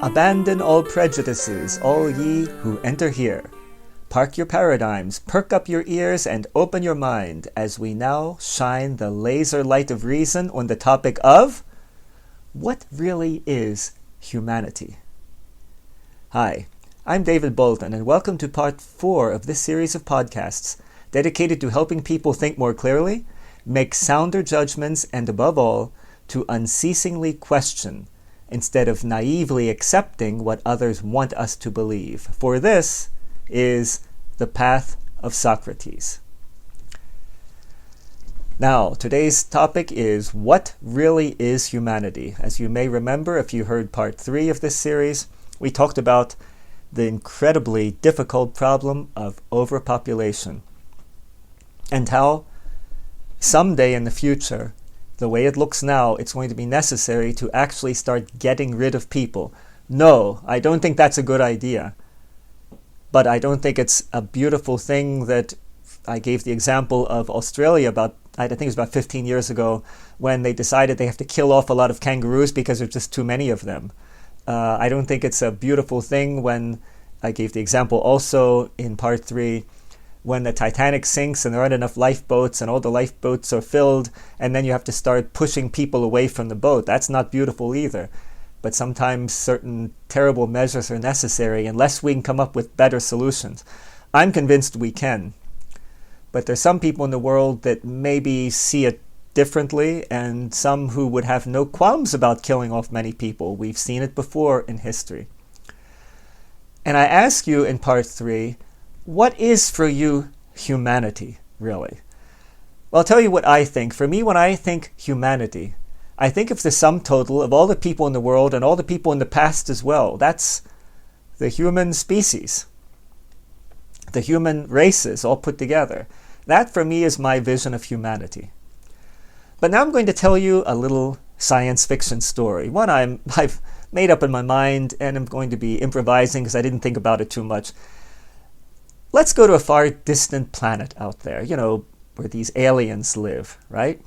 Abandon all prejudices, all ye who enter here. Park your paradigms, perk up your ears, and open your mind as we now shine the laser light of reason on the topic of what really is humanity. Hi, I'm David Bolton, and welcome to part 4 of this series of podcasts dedicated to helping people think more clearly, make sounder judgments, and above all, to unceasingly question instead of naively accepting what others want us to believe. For this is the path of Socrates. Now, today's topic is what really is humanity. As you may remember, if you heard part 3 of this series, we talked about the incredibly difficult problem of overpopulation and how someday in the future, the way it looks now, it's going to be necessary to actually start getting rid of people. No, I don't think that's a good idea. But I don't think it's a beautiful thing that I gave the example of Australia I think it was about 15 years ago, when they decided they have to kill off a lot of kangaroos because there's just too many of them. I don't think it's a beautiful thing when I gave the example also in part 3, when the Titanic sinks and there aren't enough lifeboats and all the lifeboats are filled and then you have to start pushing people away from the boat. That's not beautiful either. But sometimes certain terrible measures are necessary unless we can come up with better solutions. I'm convinced we can. But there's some people in the world that maybe see it differently, and some who would have no qualms about killing off many people. We've seen it before in history. And I ask you in part 3, what is for you humanity, really? Well, I'll tell you what I think. For me, when I think humanity, I think of the sum total of all the people in the world and all the people in the past as well. That's the human species, the human races all put together. That, for me, is my vision of humanity. But now I'm going to tell you a little science fiction story, one I've made up in my mind, and I'm going to be improvising because I didn't think about it too much. Let's go to a far distant planet out there, where these aliens live, right?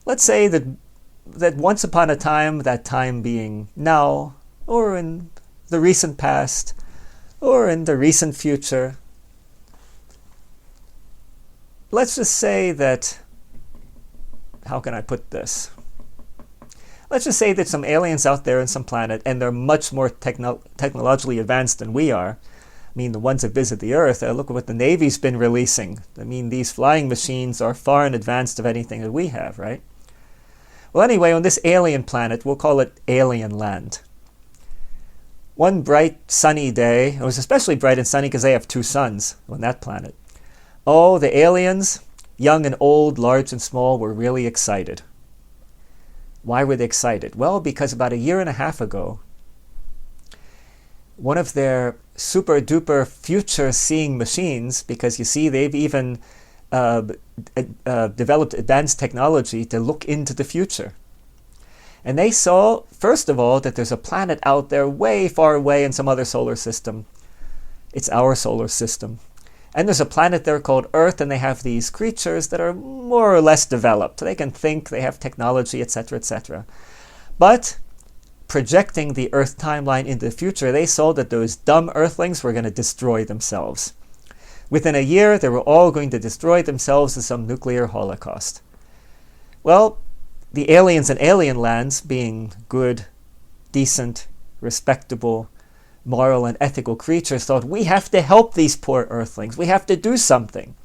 Let's say that once upon a time, that time being now, or in the recent past, or in the recent future, let's just say that, how can I put this? Let's just say that some aliens out there on some planet, and they're much more technologically advanced than we are. I mean, the ones that visit the Earth, look at what the Navy's been releasing. I mean, these flying machines are far in advance of anything that we have, right? Well, anyway, on this alien planet, we'll call it Alien Land. One bright, sunny day, it was especially bright and sunny because they have 2 suns on that planet. Oh, the aliens, young and old, large and small, were really excited. Why were they excited? Well, because about 1.5 years ago, one of their super-duper future-seeing machines, because you see, they've even developed advanced technology to look into the future. And they saw, first of all, that there's a planet out there way far away in some other solar system. It's our solar system. And there's a planet there called Earth, and they have these creatures that are more or less developed. They can think, they have technology, etc., etc. But projecting the Earth timeline into the future, they saw that those dumb Earthlings were going to destroy themselves. Within 1 year, they were all going to destroy themselves in some nuclear holocaust. Well, the aliens in alien lands, being good, decent, respectable, moral and ethical creatures, thought, we have to help these poor Earthlings. We have to do something.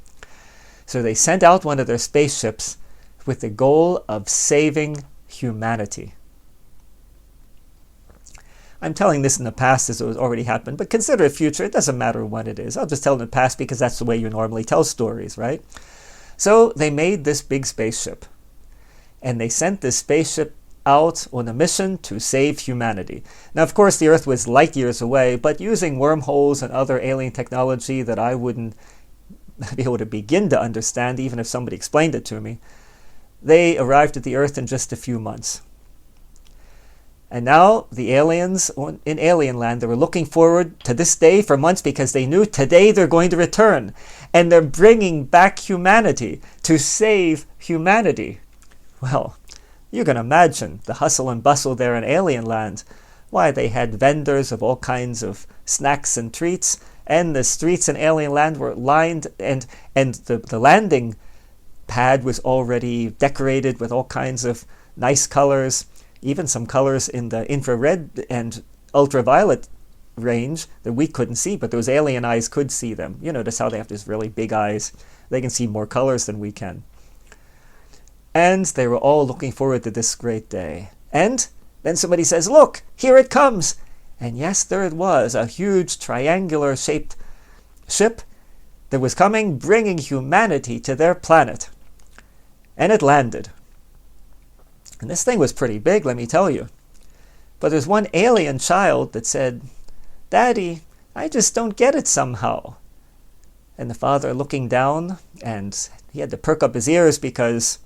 So they sent out one of their spaceships with the goal of saving humanity. I'm telling this in the past as it was already happened, but consider it future. It doesn't matter when it is. I'll just tell it in the past because that's the way you normally tell stories, right? So they made this big spaceship, and they sent this spaceship out on a mission to save humanity. Now, of course, the Earth was light years away, but using wormholes and other alien technology that I wouldn't be able to begin to understand, even if somebody explained it to me, they arrived at the Earth in just a few months. And now the aliens in Alien Land, they were looking forward to this day for months because they knew today they're going to return. And they're bringing back humanity to save humanity. Well, you can imagine the hustle and bustle there in Alien Land. Why, they had vendors of all kinds of snacks and treats, and the streets in alien land were lined, and the landing pad was already decorated with all kinds of nice colors, even some colors in the infrared and ultraviolet range that we couldn't see, but those alien eyes could see them. You notice how they have these really big eyes. They can see more colors than we can. And they were all looking forward to this great day. And then somebody says, "Look, here it comes." And yes, there it was, a huge triangular-shaped ship that was coming, bringing humanity to their planet. And it landed. And this thing was pretty big, let me tell you. But there's one alien child that said, "Daddy, I just don't get it somehow." And the father looking down, and he had to perk up his ears because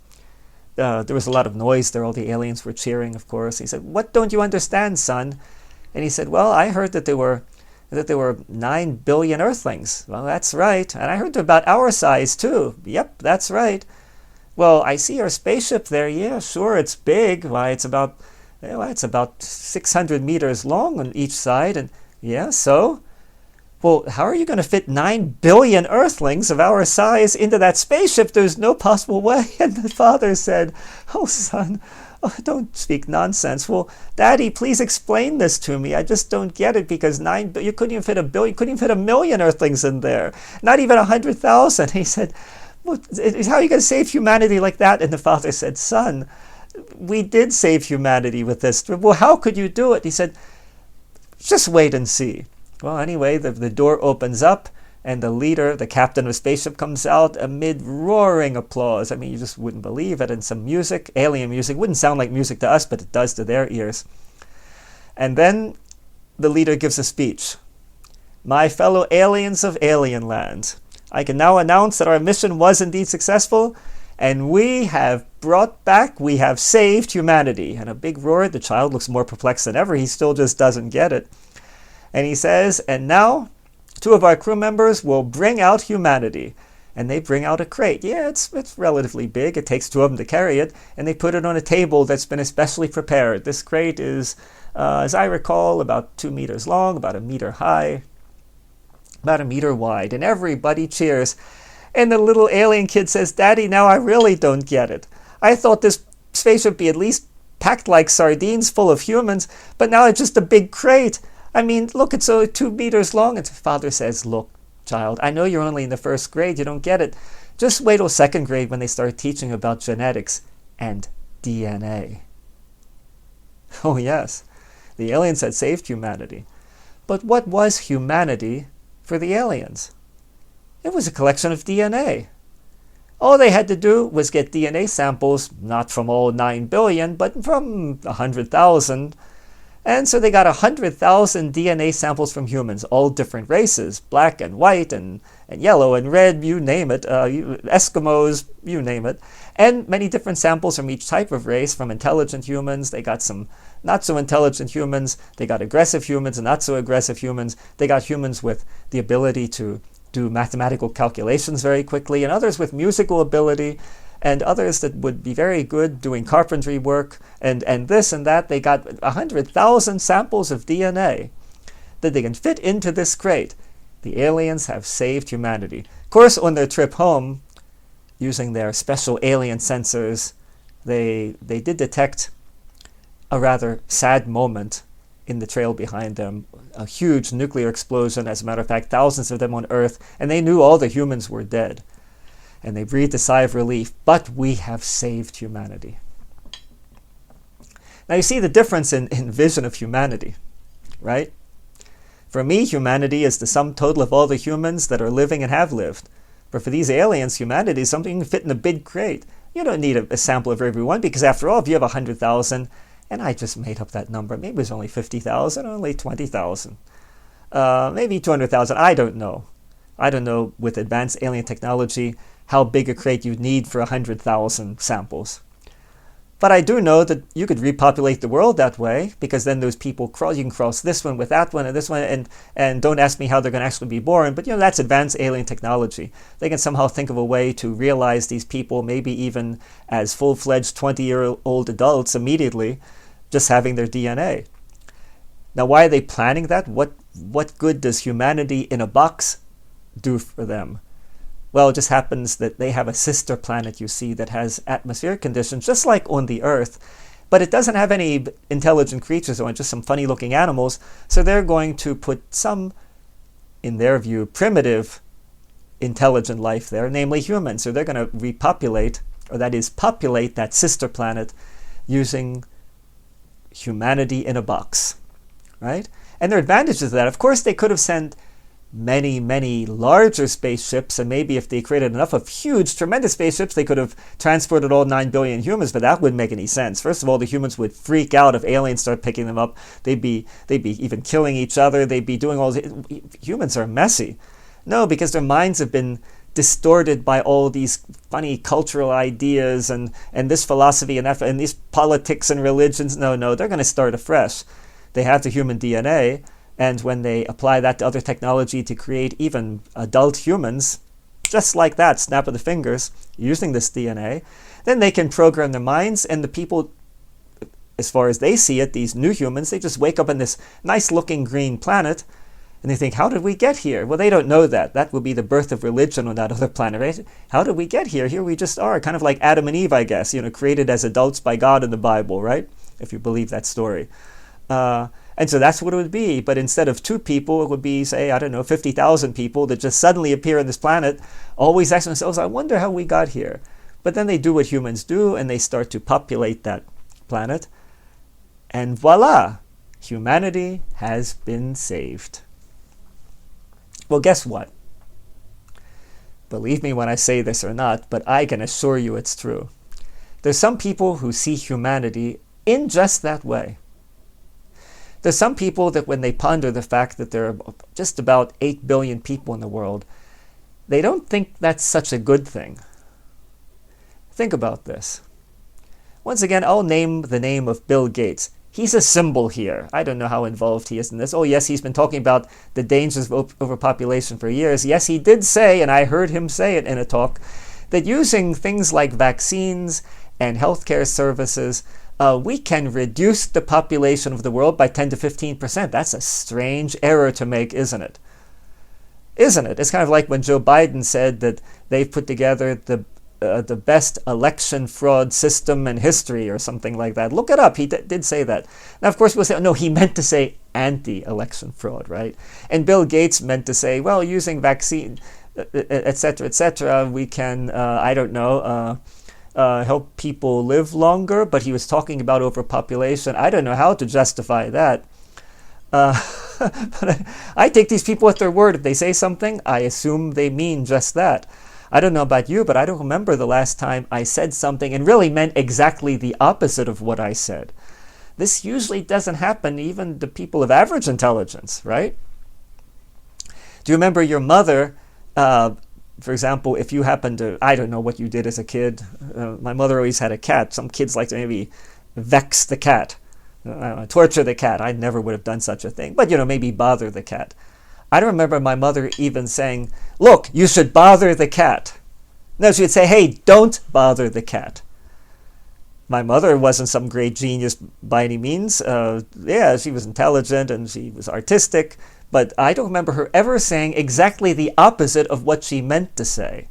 there was a lot of noise there. All the aliens were cheering, of course. He said, "What don't you understand, son?" And he said, "Well, I heard that there were 9 billion Earthlings." "Well, that's right. And I heard they're about our size, too." "Yep, that's right." "Well, I see your spaceship there." "Yeah, sure, it's big. Why, it's about 600 meters long on each side." "And yeah, so?" "Well, how are you going to fit 9 billion Earthlings of our size into that spaceship? There's no possible way." And the father said, "Oh, son, don't speak nonsense." "Well, Daddy, please explain this to me. I just don't get it, because you couldn't even fit a billion, you couldn't even fit 1,000,000 Earthlings in there. Not even 100,000. He said, "Well, how are you going to save humanity like that?" And the father said, "Son, we did save humanity with this." "Well, how could you do it?" He said, "Just wait and see." Well, anyway, the door opens up, and the leader, the captain of the spaceship, comes out amid roaring applause. I mean, you just wouldn't believe it. And some music, alien music, wouldn't sound like music to us, but it does to their ears. And then the leader gives a speech. "My fellow aliens of alien land, I can now announce that our mission was indeed successful, and we have saved humanity." And a big roar. The child looks more perplexed than ever. He still just doesn't get it. And he says, "And now 2 of our crew members will bring out humanity." And they bring out a crate. Yeah, it's relatively big. It takes 2 of them to carry it. And they put it on a table that's been especially prepared. This crate is, as I recall, about 2 meters long, about 1 meter high, about 1 meter wide. And everybody cheers. And the little alien kid says, "Daddy, now I really don't get it. I thought this spaceship would be at least packed like sardines full of humans, but now it's just a big crate. I mean, look, it's only 2 meters long." And the father says, "Look, child, I know you're only in the 1st grade. You don't get it. Just wait till 2nd grade when they start teaching about genetics and DNA." Oh, yes, the aliens had saved humanity. But what was humanity for the aliens? It was a collection of DNA. All they had to do was get DNA samples, not from all 9 billion, but from 100,000. And so they got 100,000 DNA samples from humans, all different races, black and white and yellow and red, you name it, Eskimos, you name it, and many different samples from each type of race, from intelligent humans. They got some not so intelligent humans. They got aggressive humans and not so aggressive humans. They got humans with the ability to do mathematical calculations very quickly, and others with musical ability, and others that would be very good doing carpentry work, and this and that. They got 100,000 samples of DNA that they can fit into this crate. The aliens have saved humanity. Of course, on their trip home, using their special alien sensors, they did detect a rather sad moment in the trail behind them, a huge nuclear explosion. As a matter of fact, thousands of them on Earth, and they knew all the humans were dead. And they breathed a sigh of relief, but we have saved humanity. Now you see the difference in vision of humanity, right? For me, humanity is the sum total of all the humans that are living and have lived. But for these aliens, humanity is something you can fit in a big crate. You don't need a sample of everyone, because after all, if you have 100,000, and I just made up that number, maybe it was only 50,000, only 20,000, maybe 200,000, I don't know. I don't know with advanced alien technology how big a crate you need for 100,000 samples. But I do know that you could repopulate the world that way, because then those people you can cross this one with that one and this one, and don't ask me how they're going to actually be born, but that's advanced alien technology. They can somehow think of a way to realize these people, maybe even as full-fledged 20-year-old adults immediately, just having their DNA. Now, why are they planning that? What good does humanity in a box do for them? Well, it just happens that they have a sister planet, you see, that has atmospheric conditions just like on the Earth, but it doesn't have any intelligent creatures on it, just some funny-looking animals. So they're going to put some, in their view, primitive intelligent life there, namely humans. So they're going to repopulate, or that is, populate that sister planet using humanity in a box, right? And there are advantages to that. Of course, they could have sent many, many larger spaceships, and maybe if they created enough of huge, tremendous spaceships, they could have transported all 9 billion humans, but that wouldn't make any sense. First of all, the humans would freak out if aliens start picking them up. They'd be even killing each other. They'd be doing all this. Humans are messy. No, because their minds have been distorted by all these funny cultural ideas and this philosophy and that, and these politics and religions. No, they're going to start afresh. They have the human DNA, and when they apply that to other technology to create even adult humans, just like that, snap of the fingers, using this DNA, then they can program their minds, and the people, as far as they see it, these new humans, they just wake up on this nice-looking green planet, and they think, how did we get here? Well, they don't know that. That will be the birth of religion on that other planet, right? How did we get here? Here we just are, kind of like Adam and Eve, I guess, created as adults by God in the Bible, right? If you believe that story. And so that's what it would be. But instead of 2 people, it would be, say, 50,000 people that just suddenly appear on this planet, always asking themselves, I wonder how we got here. But then they do what humans do, and they start to populate that planet. And voila, humanity has been saved. Well, guess what? Believe me when I say this or not, but I can assure you it's true. There's some people who see humanity in just that way. There's some people that when they ponder the fact that there are just about 8 billion people in the world, they don't think that's such a good thing. Think about this. Once again, I'll name the name of Bill Gates. He's a symbol here. I don't know how involved he is in this. Oh, yes, he's been talking about the dangers of overpopulation for years. Yes, he did say, and I heard him say it in a talk, that using things like vaccines and healthcare services, we can reduce the population of the world by 10 to 15%. That's a strange error to make, isn't it? Isn't it? It's kind of like when Joe Biden said that they've put together the best election fraud system in history or something like that. Look it up. He did say that. Now, of course, we'll say, no, he meant to say anti-election fraud, right? And Bill Gates meant to say, well, using vaccine, et cetera, we can, help people live longer, but he was talking about overpopulation. I don't know how to justify that. But I take these people at their word. If they say something, I assume they mean just that. I don't know about you, but I don't remember the last time I said something and really meant exactly the opposite of what I said. This usually doesn't happen even to people of average intelligence, right? Do you remember your mother, for example, if you happen to, I don't know what you did as a kid. My mother always had a cat. Some kids like to maybe vex the cat, torture the cat. I never would have done such a thing, but maybe bother the cat. I don't remember my mother even saying, look, you should bother the cat. No, she would say, hey, don't bother the cat. My mother wasn't some great genius by any means. Yeah, she was intelligent and she was artistic, but I don't remember her ever saying exactly the opposite of what she meant to say.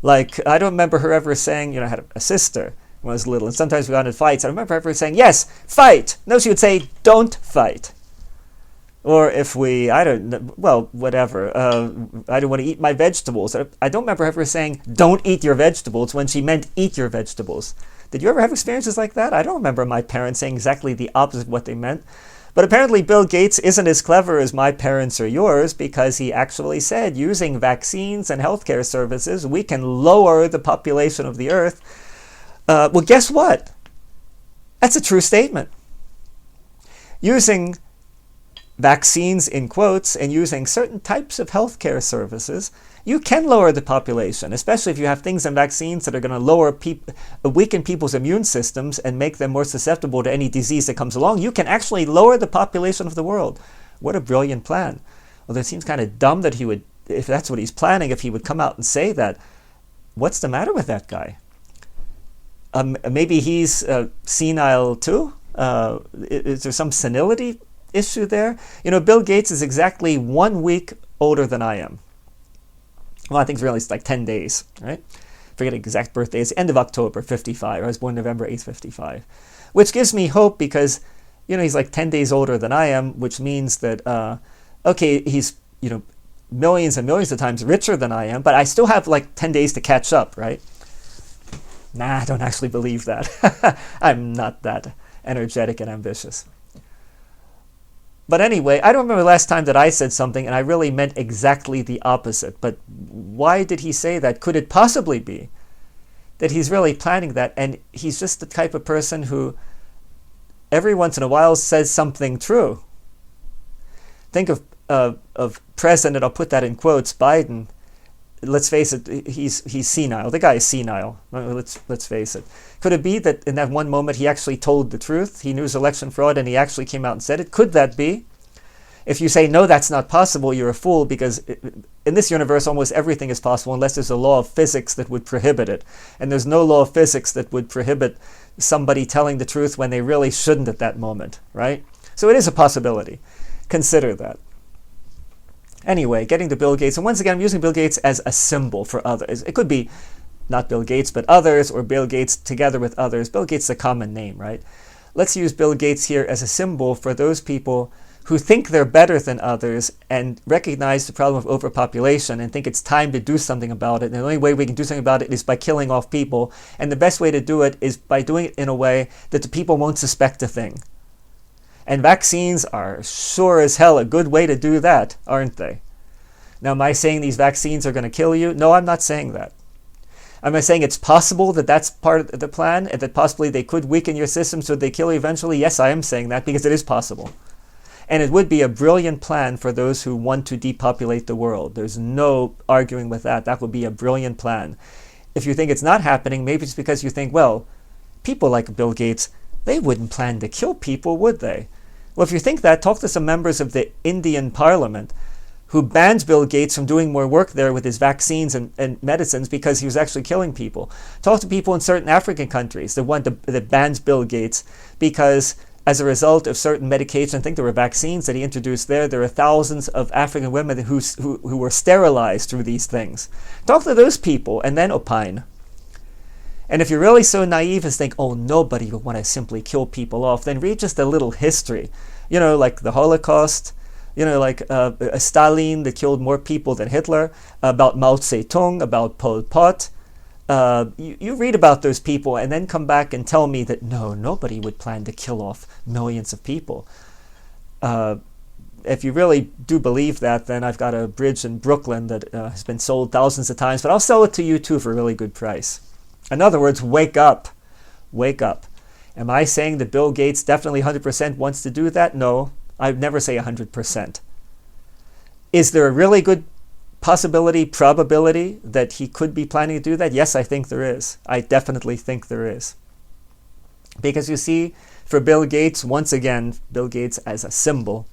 Like, I don't remember her ever saying, I had a sister when I was little, and sometimes we got into fights. I remember her ever saying, yes, fight. No, she would say, don't fight. Or if we, I don't know, well, whatever, I don't want to eat my vegetables. I don't remember ever saying, don't eat your vegetables, when she meant eat your vegetables. Did you ever have experiences like that? I don't remember my parents saying exactly the opposite of what they meant. But apparently Bill Gates isn't as clever as my parents or yours, because he actually said, using vaccines and healthcare services, we can lower the population of the earth. Well, guess what? That's a true statement. Using vaccines in quotes and using certain types of healthcare services, you can lower the population, especially if you have things in vaccines that are going to weaken people's immune systems and make them more susceptible to any disease that comes along. You can actually lower the population of the world. What a brilliant plan. Although it seems kind of dumb that he would, if that's what he's planning, if he would come out and say that. What's the matter with that guy? Maybe he's senile too? Is there some senility issue there? Bill Gates is exactly 1 week older than I am. Well, I think it's like 10 days, right? Forget exact birthday. It's end of October, 55. I was born November 8th, 55. Which gives me hope because, he's like 10 days older than I am, which means that, he's, millions and millions of times richer than I am, but I still have like 10 days to catch up, right? Nah, I don't actually believe that. I'm not that energetic and ambitious. But anyway, I don't remember the last time that I said something and I really meant exactly the opposite. But why did he say that? Could it possibly be that he's really planning that and he's just the type of person who every once in a while says something true? Think of President, I'll put that in quotes, Biden. Let's face it, he's senile. The guy is senile. Let's face it. Could it be that in that one moment he actually told the truth? He knew his election fraud and he actually came out and said it? Could that be? If you say, no, that's not possible, you're a fool, because in this universe almost everything is possible unless there's a law of physics that would prohibit it. And there's no law of physics that would prohibit somebody telling the truth when they really shouldn't at that moment, right? So it is a possibility. Consider that. Anyway, getting to Bill Gates, and once again, I'm using Bill Gates as a symbol for others. It could be not Bill Gates, but others, or Bill Gates together with others. Bill Gates is a common name, right? Let's use Bill Gates here as a symbol for those people who think they're better than others and recognize the problem of overpopulation and think it's time to do something about it. And the only way we can do something about it is by killing off people. And the best way to do it is by doing it in a way that the people won't suspect a thing. And vaccines are sure as hell a good way to do that, aren't they? Now, am I saying these vaccines are going to kill you? No, I'm not saying that. Am I saying it's possible that that's part of the plan and that possibly they could weaken your system so they kill you eventually? Yes, I am saying that because it is possible. And it would be a brilliant plan for those who want to depopulate the world. There's no arguing with that. That would be a brilliant plan. If you think it's not happening, maybe it's because you think, well, people like Bill Gates, they wouldn't plan to kill people, would they? Well, if you think that, talk to some members of the Indian parliament who banned Bill Gates from doing more work there with his vaccines and medicines because he was actually killing people. Talk to people in certain African countries that banned Bill Gates because as a result of certain medication, I think there were vaccines that he introduced there are thousands of African women who were sterilized through these things. Talk to those people and then opine. And if you're really so naive as to think, oh, nobody would want to simply kill people off, then read just a little history. Like the Holocaust, like Stalin that killed more people than Hitler, about Mao Zedong, about Pol Pot. You read about those people and then come back and tell me that, no, nobody would plan to kill off millions of people. If you really do believe that, then I've got a bridge in Brooklyn that has been sold thousands of times, but I'll sell it to you too for a really good price. In other words, wake up. Wake up. Am I saying that Bill Gates definitely 100% wants to do that? No, I'd never say 100%. Is there a really good probability that he could be planning to do that? Yes, I think there is. I definitely think there is. Because you see, for Bill Gates, once again, Bill Gates as a symbol,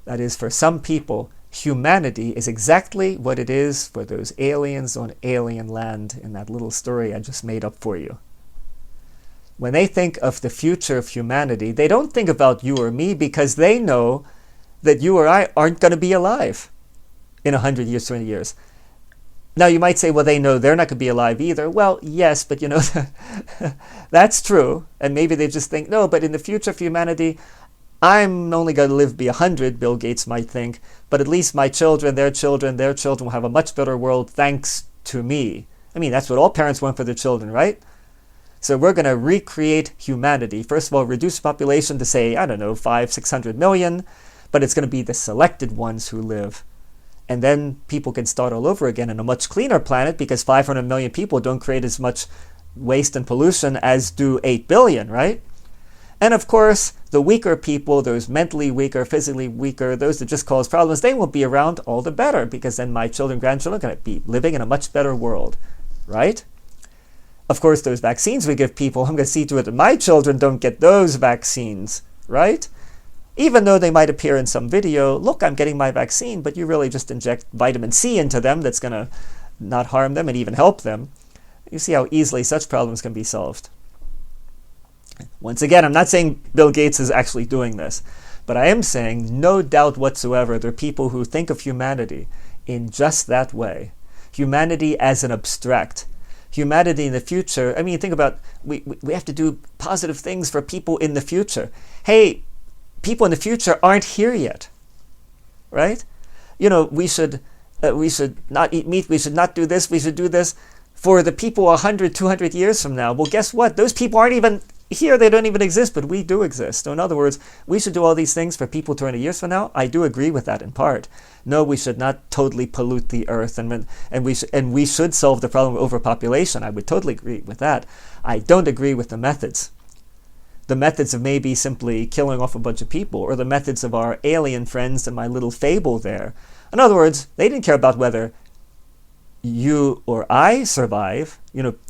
that is, for some people, humanity is exactly what it is for those aliens on alien land in that little story I just made up for you. When they think of the future of humanity, they don't think about you or me because they know that you or I aren't going to be alive in 100 years, 20 years. Now you might say, well, they know they're not going to be alive either. Well, yes, but that's true. And maybe they just think, no, but in the future of humanity, I'm only going to live to be 100, Bill Gates might think, but at least my children, their children will have a much better world thanks to me. I mean, that's what all parents want for their children, right? So we're going to recreate humanity. First of all, reduce population to say, 500-600 million, but it's going to be the selected ones who live. And then people can start all over again in a much cleaner planet because 500 million people don't create as much waste and pollution as do 8 billion, right? And of course, the weaker people, those mentally weaker, physically weaker, those that just cause problems, they won't be around, all the better, because then my children, grandchildren are going to be living in a much better world, right? Of course, those vaccines we give people, I'm going to see to it that my children don't get those vaccines, right? Even though they might appear in some video, look, I'm getting my vaccine, but you really just inject vitamin C into them that's going to not harm them and even help them. You see how easily such problems can be solved. Once again, I'm not saying Bill Gates is actually doing this, but I am saying no doubt whatsoever there are people who think of humanity in just that way. Humanity as an abstract. Humanity in the future. I mean, think about, we have to do positive things for people in the future. Hey, people in the future aren't here yet, right? We should not eat meat, we should not do this, we should do this for the people 100, 200 years from now. Well, guess what? Those people aren't even here, they don't even exist, but we do exist. So in other words, we should do all these things for people 200 years from now. I do agree with that in part. No, we should not totally pollute the earth, and we should solve the problem of overpopulation. I would totally agree with that. I don't agree with the methods. The methods of maybe simply killing off a bunch of people, or the methods of our alien friends and my little fable there. In other words, they didn't care about whether you or I survive,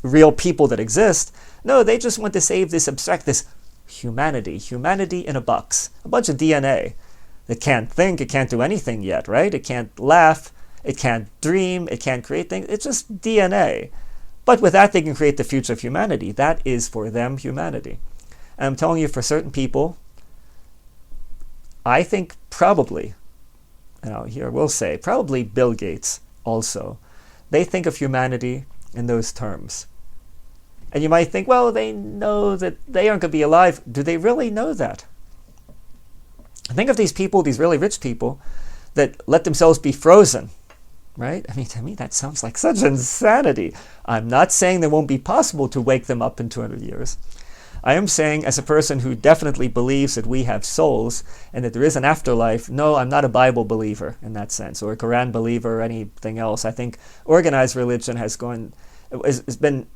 real people that exist. No, they just want to save this humanity in a box, a bunch of DNA. It can't think, it can't do anything yet, right? It can't laugh, it can't dream, it can't create things. It's just DNA. But with that, they can create the future of humanity. That is for them humanity. And I'm telling you, for certain people, I think probably, here we'll say, probably Bill Gates also, they think of humanity in those terms. And you might think, well, they know that they aren't going to be alive. Do they really know that? Think of these people, these really rich people, that let themselves be frozen, right? I mean, to me, that sounds like such insanity. I'm not saying it won't be possible to wake them up in 200 years. I am saying, as a person who definitely believes that we have souls and that there is an afterlife, no, I'm not a Bible believer in that sense, or a Quran believer or anything else. I think organized religion has been,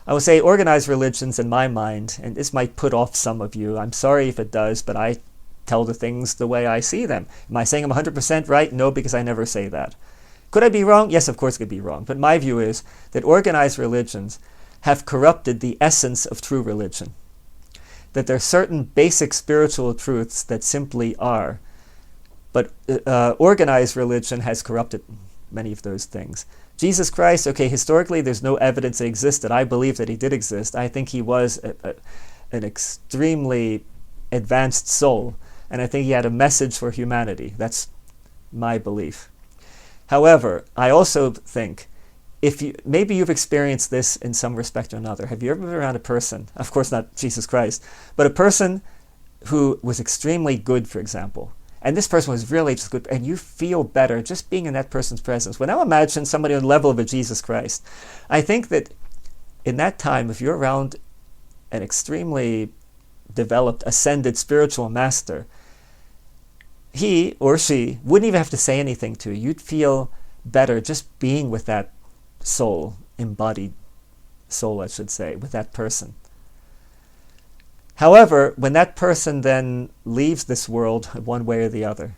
I would say organized religions in my mind, and this might put off some of you. I'm sorry if it does, but I tell the things the way I see them. Am I saying I'm 100% right? No, because I never say that. Could I be wrong? Yes, of course I could be wrong. But my view is that organized religions have corrupted the essence of true religion. That there are certain basic spiritual truths that simply are. But organized religion has corrupted many of those things. Jesus Christ, okay, historically there's no evidence that existed. I believe that he did exist. I think he was an extremely advanced soul, and I think he had a message for humanity. That's my belief. However, I also think, maybe you've experienced this in some respect or another. Have you ever been around a person, of course not Jesus Christ, but a person who was extremely good, for example, and this person was really just good, and you feel better just being in that person's presence? Well, now imagine somebody on the level of a Jesus Christ. I think that in that time, if you're around an extremely developed, ascended spiritual master, he or she wouldn't even have to say anything to you. You'd feel better just being with that soul, embodied soul, I should say, with that person. However, when that person then leaves this world one way or the other,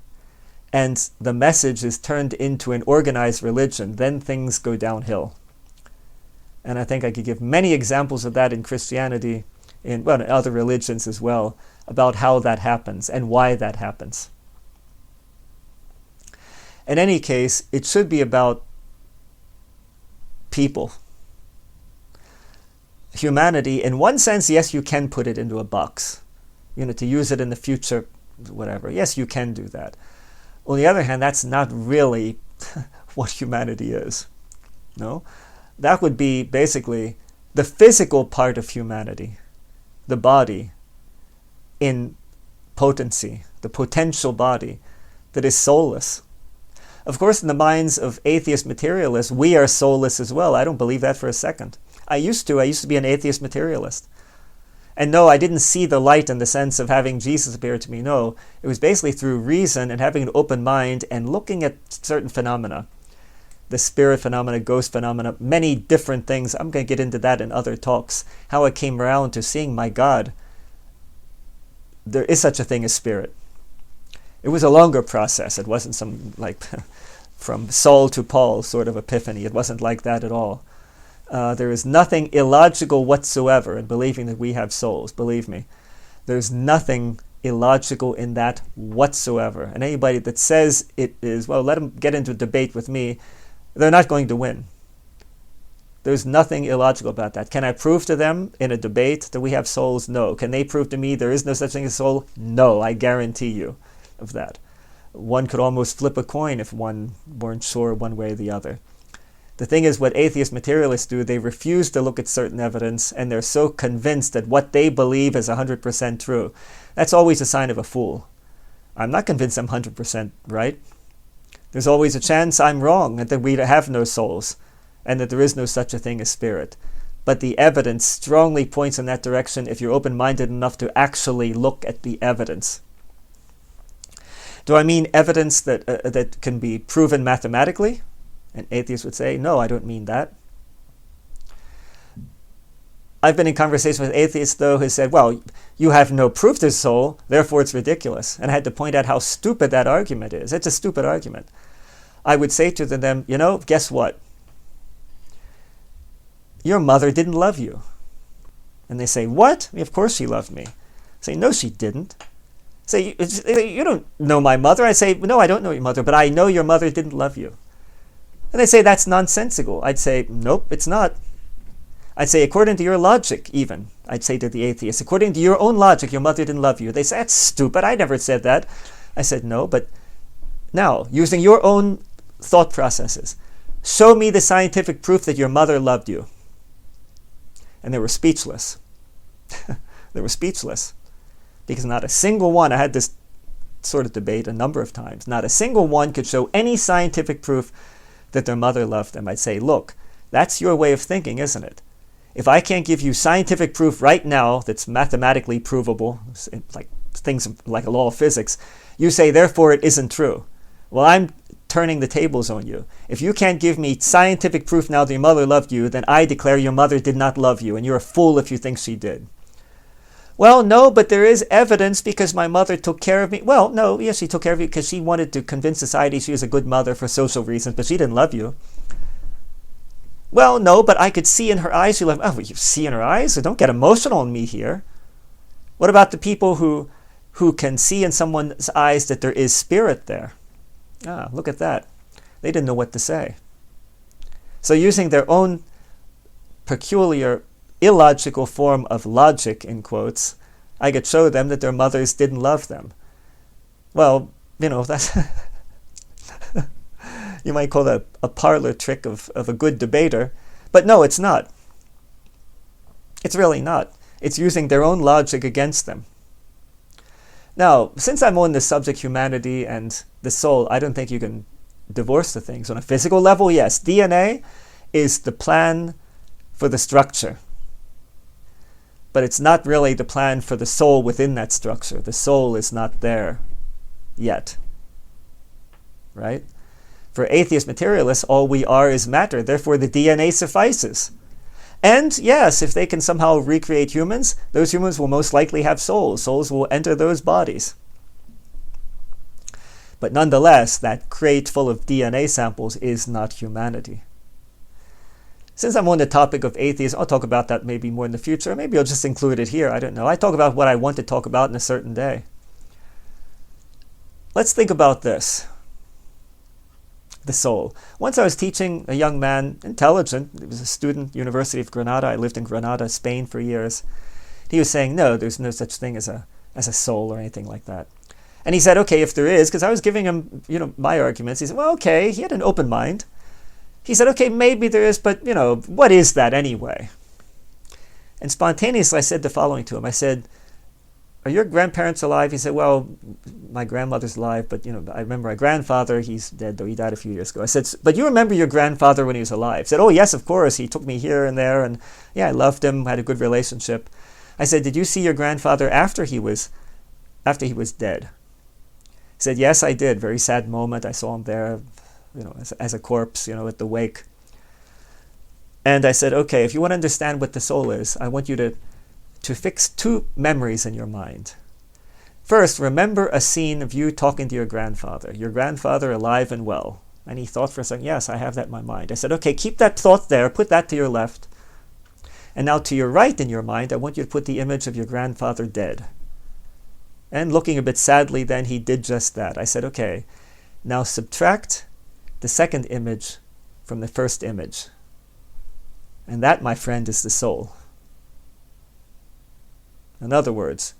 and the message is turned into an organized religion, then things go downhill. And I think I could give many examples of that in Christianity, in other religions as well, about how that happens and why that happens. In any case, it should be about people. Humanity, in one sense, yes, you can put it into a box. To use it in the future, whatever. Yes, you can do that. On the other hand, that's not really what humanity is. No? That would be basically the physical part of humanity, the body in potency, the potential body that is soulless. Of course, in the minds of atheist materialists, we are soulless as well. I don't believe that for a second. I used to be an atheist materialist. And no, I didn't see the light in the sense of having Jesus appear to me. No, it was basically through reason and having an open mind and looking at certain phenomena. The spirit phenomena, ghost phenomena, many different things. I'm going to get into that in other talks. How I came around to seeing, my God, there is such a thing as spirit. It was a longer process. It wasn't some from Saul to Paul sort of epiphany. It wasn't like that at all. There is nothing illogical whatsoever in believing that we have souls. Believe me. There's nothing illogical in that whatsoever. And anybody that says it is, well, let them get into a debate with me. They're not going to win. There's nothing illogical about that. Can I prove to them in a debate that we have souls? No. Can they prove to me there is no such thing as soul? No, I guarantee you of that. One could almost flip a coin if one weren't sure one way or the other. The thing is, what atheist materialists do, they refuse to look at certain evidence, and they're so convinced that what they believe is 100% true. That's always a sign of a fool. I'm not convinced I'm 100% right. There's always a chance I'm wrong, and that we have no souls, and that there is no such a thing as spirit. But the evidence strongly points in that direction if you're open-minded enough to actually look at the evidence. Do I mean evidence that can be proven mathematically? An atheist would say, no, I don't mean that. I've been in conversation with atheists, though, who said, well, you have no proof there's soul, therefore it's ridiculous. And I had to point out how stupid that argument is. It's a stupid argument. I would say to them, guess what? Your mother didn't love you. And they say, what? Of course she loved me. I say, no, she didn't. Say, you don't know my mother. I say, no, I don't know your mother, but I know your mother didn't love you. And they say, that's nonsensical. I'd say, nope, it's not. I'd say, according to your logic, even, I'd say to the atheist, according to your own logic, your mother didn't love you. They say, that's stupid. I never said that. I said, no, but now, using your own thought processes, show me the scientific proof that your mother loved you. And they were speechless. They were speechless. Because not a single one, I had this sort of debate a number of times, not a single one could show any scientific proof that their mother loved them. I'd say, look, that's your way of thinking, isn't it? If I can't give you scientific proof right now that's mathematically provable, like things like a law of physics, you say, therefore, it isn't true. Well, I'm turning the tables on you. If you can't give me scientific proof now that your mother loved you, then I declare your mother did not love you, and you're a fool if you think she did. Well, no, but there is evidence because my mother took care of me. Well, no, yes, she took care of you because she wanted to convince society she was a good mother for social reasons, but she didn't love you. Well, no, but I could see in her eyes she loved me. Oh, well, you see in her eyes? So don't get emotional on me here. What about the people who can see in someone's eyes that there is spirit there? Ah, look at that. They didn't know what to say. So using their own peculiar illogical form of logic, in quotes, I could show them that their mothers didn't love them. Well, that's you might call that a parlor trick of a good debater, but no, it's not. It's really not. It's using their own logic against them. Now, since I'm on the subject humanity and the soul, I don't think you can divorce the things. On a physical level, yes, DNA is the plan for the structure. But it's not really the plan for the soul within that structure. The soul is not there yet. Right? For atheist materialists, all we are is matter. Therefore, the DNA suffices. And yes, if they can somehow recreate humans, those humans will most likely have souls. Souls will enter those bodies. But nonetheless, that crate full of DNA samples is not humanity. Since I'm on the topic of atheism, I'll talk about that maybe more in the future. Maybe I'll just include it here. I don't know. I talk about what I want to talk about in a certain day. Let's think about this. The soul. Once I was teaching a young man, intelligent, he was a student, University of Granada. I lived in Granada, Spain for years. He was saying, no, there's no such thing as a soul or anything like that. And he said, okay, if there is, because I was giving him, my arguments. He said, well, okay, he had an open mind. He said, okay, maybe there is, but, what is that anyway? And spontaneously I said the following to him. I said, are your grandparents alive? He said, well, my grandmother's alive, but, I remember my grandfather, he's dead, though he died a few years ago. I said, but you remember your grandfather when he was alive? He said, oh, yes, of course. He took me here and there, and yeah, I loved him, had a good relationship. I said, did you see your grandfather after he was dead? He said, yes, I did. Very sad moment. I saw him there, as a corpse, at the wake. And I said, okay, if you want to understand what the soul is, I want you to fix two memories in your mind. First, remember a scene of you talking to your grandfather alive and well. And he thought for a second, yes, I have that in my mind. I said, okay, keep that thought there, put that to your left. And now to your right in your mind, I want you to put the image of your grandfather dead. And looking a bit sadly then, he did just that. I said, okay, now subtract the second image from the first image. And that, my friend, is the soul. In other words,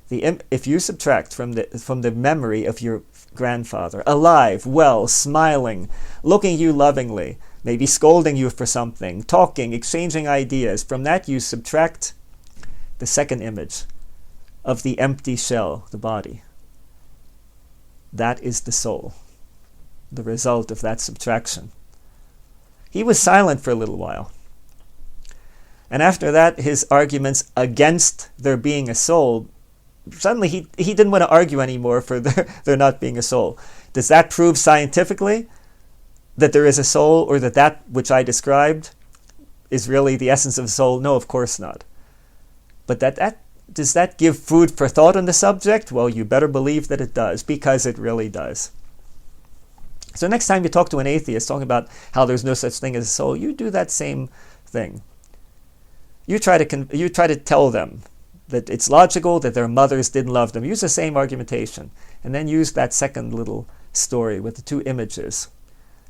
if you subtract from the memory of your grandfather, alive, well, smiling, looking at you lovingly, maybe scolding you for something, talking, exchanging ideas, from that you subtract the second image of the empty shell, the body. That is the soul, the result of that subtraction. He was silent for a little while. And after that, his arguments against there being a soul, suddenly he didn't want to argue anymore for there not being a soul. Does that prove scientifically that there is a soul, or that which I described is really the essence of the soul? No, of course not. But does that give food for thought on the subject? Well, you better believe that it does, because it really does. So next time you talk to an atheist talking about how there's no such thing as a soul, you do that same thing. You try to tell them that it's logical that their mothers didn't love them. Use the same argumentation, and then use that second little story with the two images.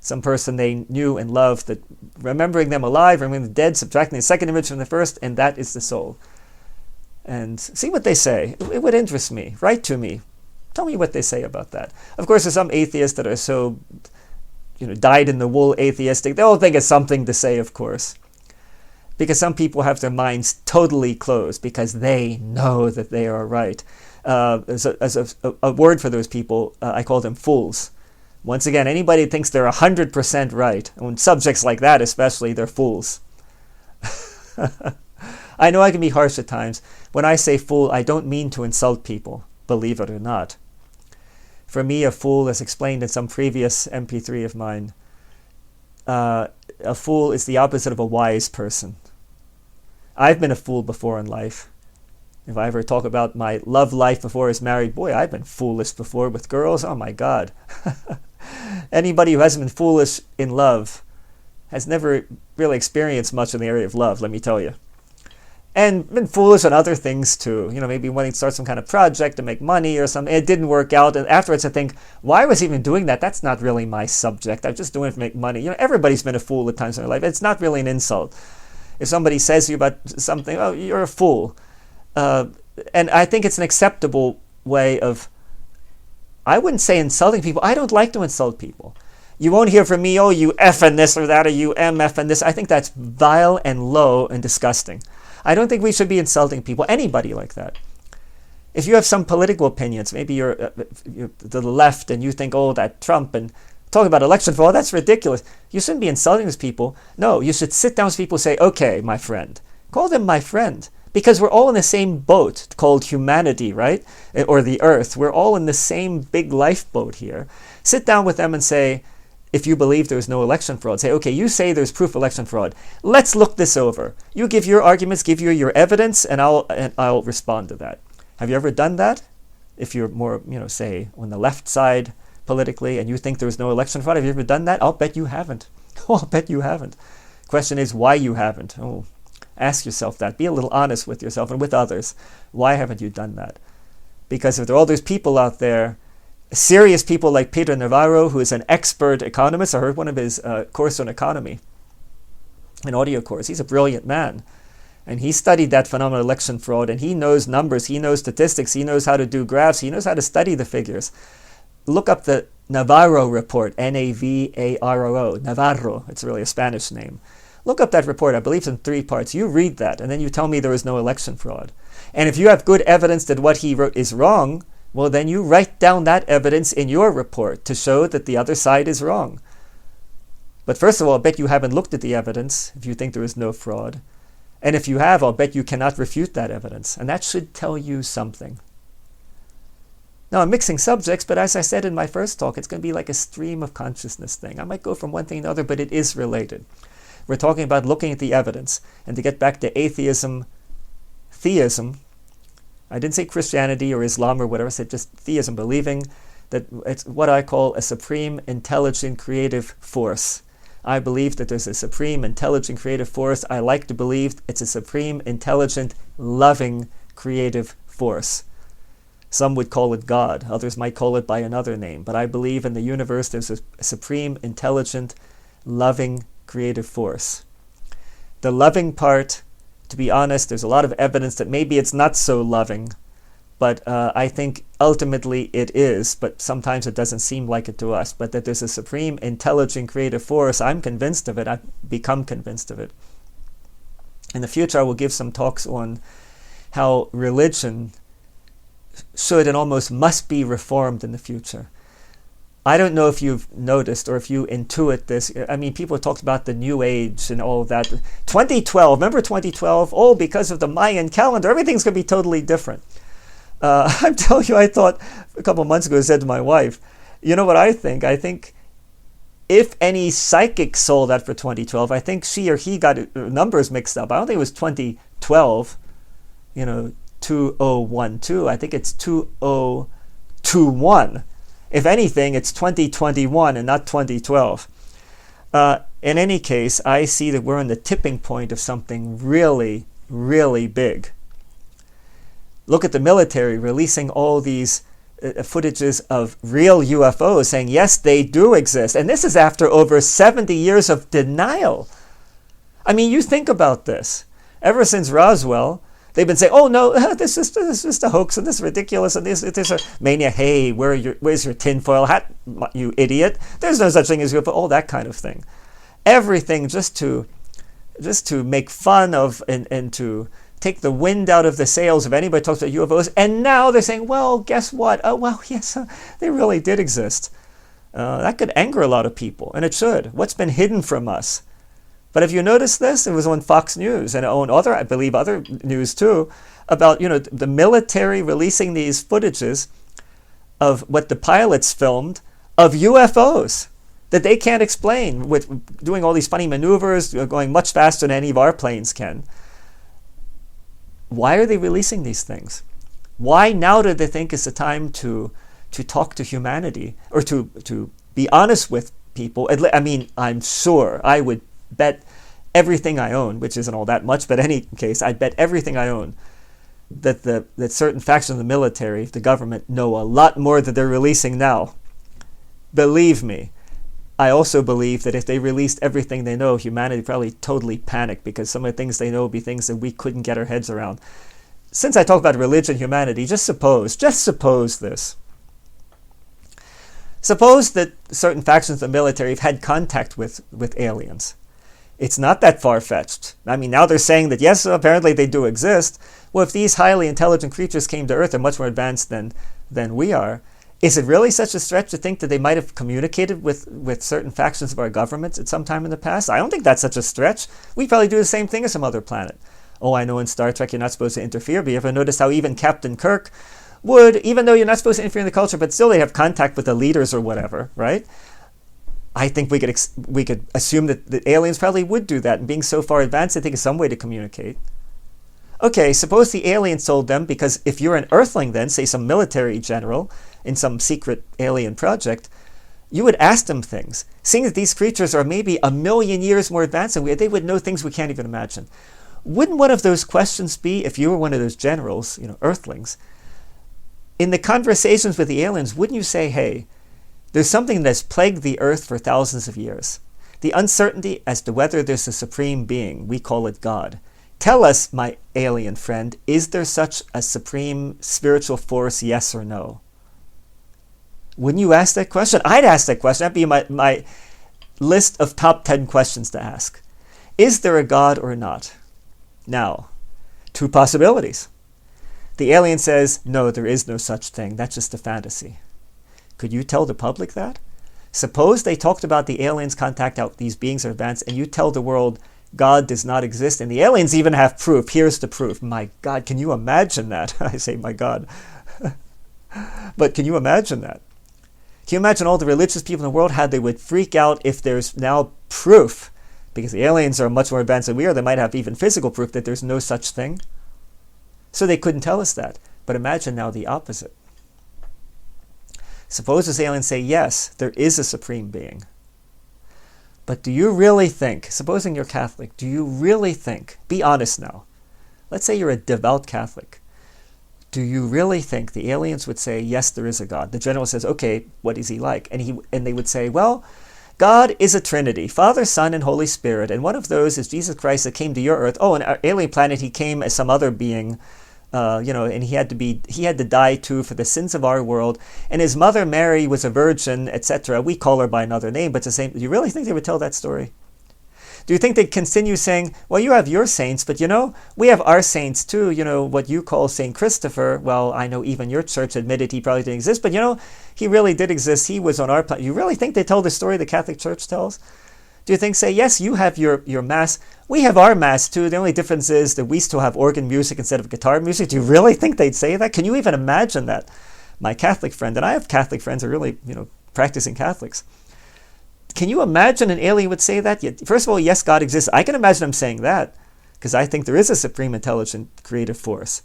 Some person they knew and loved, that remembering them alive, remembering them dead, subtracting the second image from the first, and that is the soul. And see what they say. It would interest me. Write to me. Tell me what they say about that. Of course, there's some atheists that are so, dyed-in-the-wool atheistic. They all think it's something to say, of course. Because some people have their minds totally closed because they know that they are right. As a word for those people, I call them fools. Once again, anybody who thinks they're 100% right, on subjects like that especially, they're fools. I know I can be harsh at times. When I say fool, I don't mean to insult people, believe it or not. For me, a fool, as explained in some previous MP3 of mine, a fool is the opposite of a wise person. I've been a fool before in life. If I ever talk about my love life before I was married, boy, I've been foolish before with girls. Oh my God. Anybody who hasn't been foolish in love has never really experienced much in the area of love, let me tell you. And been foolish on other things too. Maybe wanting to start some kind of project to make money or something. It didn't work out. And afterwards I think, why was I even doing that? That's not really my subject. I'm just doing it to make money. Everybody's been a fool at times in their life. It's not really an insult. If somebody says to you about something, oh, you're a fool. And I think it's an acceptable way of, I wouldn't say insulting people. I don't like to insult people. You won't hear from me, oh, you effing this or that, or you MFing this. I think that's vile and low and disgusting. I don't think we should be insulting people, anybody like that. If you have some political opinions, maybe you're to the left and you think, oh, that Trump, and talk about election fraud, that's ridiculous. You shouldn't be insulting those people. No, you should sit down with people and say, okay, my friend. Call them my friend. Because we're all in the same boat called humanity, right? Or the earth. We're all in the same big lifeboat here. Sit down with them and say, if you believe there's no election fraud, say, okay, you say there's proof of election fraud. Let's look this over. You give your arguments, give your evidence, and I'll respond to that. Have you ever done that? If you're more, say, on the left side politically, and you think there's no election fraud, have you ever done that? I'll bet you haven't. I'll bet you haven't. Question is why you haven't. Ask yourself that. Be a little honest with yourself and with others. Why haven't you done that? Because if there are all those people out there, serious people like Peter Navarro, who is an expert economist. I heard one of his course on economy, an audio course. He's a brilliant man. And he studied that phenomenon of election fraud, and he knows numbers, he knows statistics, he knows how to do graphs, he knows how to study the figures. Look up the Navarro report, Navarro, Navarro. It's really a Spanish name. Look up that report. I believe it's in 3 parts. You read that, and then you tell me there is no election fraud. And if you have good evidence that what he wrote is wrong, well, then you write down that evidence in your report to show that the other side is wrong. But first of all, I'll bet you haven't looked at the evidence if you think there is no fraud. And if you have, I'll bet you cannot refute that evidence. And that should tell you something. Now, I'm mixing subjects, but as I said in my first talk, it's going to be like a stream of consciousness thing. I might go from one thing to another, but it is related. We're talking about looking at the evidence. And to get back to atheism, theism, I didn't say Christianity or Islam or whatever, I said just theism, believing that it's what I call a supreme, intelligent, creative force. I believe that there's a supreme, intelligent, creative force. I like to believe it's a supreme, intelligent, loving, creative force. Some would call it God. Others might call it by another name. But I believe in the universe there's a supreme, intelligent, loving, creative force. The loving part, to be honest, there's a lot of evidence that maybe it's not so loving, but I think ultimately it is, but sometimes it doesn't seem like it to us. But that there's a supreme, intelligent, creative force, I'm convinced of it. I've become convinced of it. In the future, I will give some talks on how religion should and almost must be reformed in the future. I don't know if you've noticed or if you intuit this. I mean, people talked about the New Age and all of that. 2012, remember 2012? Oh, because of the Mayan calendar, everything's going to be totally different. I'm telling you, I thought a couple of months ago, I said to my wife, you know what I think? I think if any psychic saw that for 2012, I think she or he got numbers mixed up. I don't think it was 2012, 2012. I think it's 2021. If anything, it's 2021 and not 2012. In any case, I see that we're on the tipping point of something really, really big. Look at the military releasing all these footages of real UFOs saying, yes, they do exist. And this is after over 70 years of denial. I mean, you think about this. Ever since Roswell, they've been saying, oh no, this is just a hoax and this is ridiculous and this is a mania. Hey, where's your tinfoil hat, you idiot? There's no such thing as UFO, all that kind of thing. Everything just to make fun of and to take the wind out of the sails of anybody who talks about UFOs. And now they're saying, well, guess what? Oh, well, yes, they really did exist. That could anger a lot of people, and it should. What's been hidden from us? But if you notice this, it was on Fox News and on I believe other news too, about the military releasing these footages of what the pilots filmed of UFOs that they can't explain, with doing all these funny maneuvers, going much faster than any of our planes can. Why are they releasing these things? Why now do they think is the time to talk to humanity or to be honest with people? I mean, I'm sure I would bet everything I own, which isn't all that much, but in any case, I'd bet everything I own that that certain factions of the military, the government, know a lot more that they're releasing now. Believe me. I also believe that if they released everything they know, humanity would probably totally panic, because some of the things they know would be things that we couldn't get our heads around. Since I talk about religion, humanity, just suppose this. Suppose that certain factions of the military have had contact with aliens. It's not that far-fetched. I mean, now they're saying that, yes, apparently they do exist. Well, if these highly intelligent creatures came to Earth, they're much more advanced than we are. Is it really such a stretch to think that they might have communicated with certain factions of our governments at some time in the past? I don't think that's such a stretch. We probably do the same thing as some other planet. Oh, I know in Star Trek you're not supposed to interfere, but you ever notice how even Captain Kirk would, even though you're not supposed to interfere in the culture, but still they have contact with the leaders or whatever, right? I think we could assume that the aliens probably would do that, and being so far advanced, they think of some way to communicate. Okay, suppose the aliens told them, because if you're an Earthling then, say some military general in some secret alien project, you would ask them things. Seeing that these creatures are maybe 1 million years more advanced than we are, they would know things we can't even imagine. Wouldn't one of those questions be, if you were one of those generals, Earthlings, in the conversations with the aliens, wouldn't you say, hey, there's something that's plagued the Earth for thousands of years. The uncertainty as to whether there's a supreme being, we call it God. Tell us, my alien friend, is there such a supreme spiritual force, yes or no? Wouldn't you ask that question? I'd ask that question. That'd be my list of top 10 questions to ask. Is there a God or not? Now, 2 possibilities. The alien says, no, there is no such thing. That's just a fantasy. Could you tell the public that? Suppose they talked about the aliens contact out, these beings are advanced, and you tell the world God does not exist, and the aliens even have proof. Here's the proof. My God, can you imagine that? I say, my God. But can you imagine that? Can you imagine all the religious people in the world, how they would freak out if there's now proof, because the aliens are much more advanced than we are, they might have even physical proof that there's no such thing. So they couldn't tell us that. But imagine now the opposite. Suppose this aliens say, yes, there is a supreme being. But do you really think, supposing you're Catholic, do you really think, be honest now, let's say you're a devout Catholic, do you really think the aliens would say, yes, there is a God? The general says, okay, what is he like? And they would say, well, God is a Trinity, Father, Son, and Holy Spirit, and one of those is Jesus Christ that came to your earth. Oh, an alien planet, he came as some other being, and he had to die too for the sins of our world. And his mother Mary was a virgin, etc. We call her by another name, but it's the same. Do you really think they would tell that story? Do you think they'd continue saying, well, you have your saints, but we have our saints too, what you call Saint Christopher. Well, I know even your church admitted he probably didn't exist, but he really did exist. He was on our planet. You really think they tell the story the Catholic Church tells? Do you think, say, yes, you have your Mass, we have our Mass too, the only difference is that we still have organ music instead of guitar music? Do you really think they'd say that? Can you even imagine that? My Catholic friend, and I have Catholic friends who are really, practicing Catholics. Can you imagine an alien would say that? First of all, yes, God exists. I can imagine them saying that because I think there is a supreme intelligent creative force.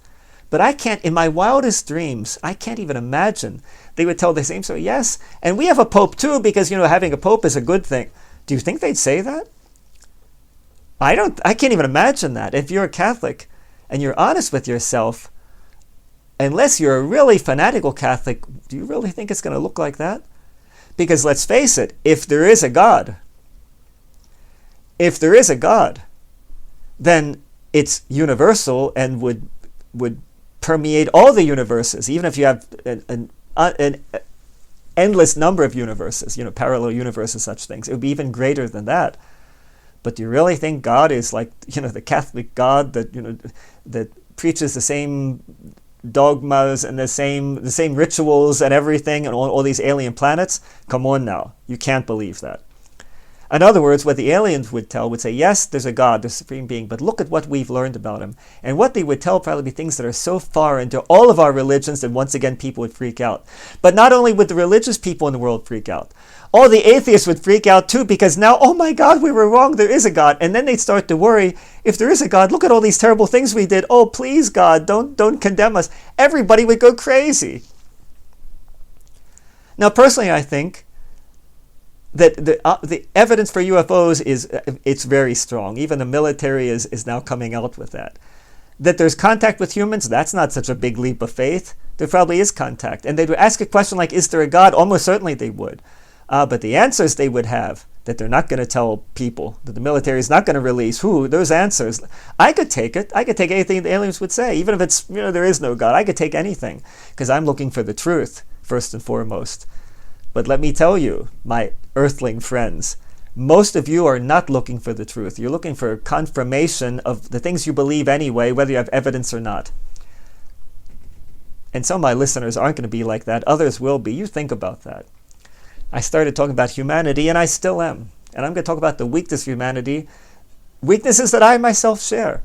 But I can't, in my wildest dreams, I can't even imagine they would tell the same story. Yes, and we have a pope too because, having a pope is a good thing. Do you think they'd say that? I can't even imagine that. If you're a Catholic and you're honest with yourself, unless you're a really fanatical Catholic, do you really think it's going to look like that? Because let's face it, if there is a God, then it's universal and would permeate all the universes, even if you have an endless number of universes, parallel universes, such things. It would be even greater than that. But do you really think God is like, the Catholic God that preaches the same dogmas and the same rituals and everything and all these alien planets? Come on now. You can't believe that. In other words, what the aliens would say, yes, there's a God, there's a supreme being, but look at what we've learned about him. And what they would tell probably be things that are so far into all of our religions that once again people would freak out. But not only would the religious people in the world freak out, all the atheists would freak out too, because now, oh my God, we were wrong, there is a God. And then they'd start to worry, if there is a God, look at all these terrible things we did. Oh, please, God, don't condemn us. Everybody would go crazy. Now, personally, I think that the evidence for UFOs it's very strong. Even the military is now coming out with that. That there's contact with humans, that's not such a big leap of faith. There probably is contact. And they would ask a question like, is there a God? Almost certainly they would. But the answers they would have, that they're not going to tell people, that the military is not going to release, those answers, I could take it. I could take anything the aliens would say, even if it's, there is no God. I could take anything, because I'm looking for the truth, first and foremost. But let me tell you, my earthling friends, most of you are not looking for the truth. You're looking for confirmation of the things you believe anyway, whether you have evidence or not. And some of my listeners aren't going to be like that. Others will be. You think about that. I started talking about humanity, and I still am. And I'm going to talk about the weakness of humanity, weaknesses that I myself share.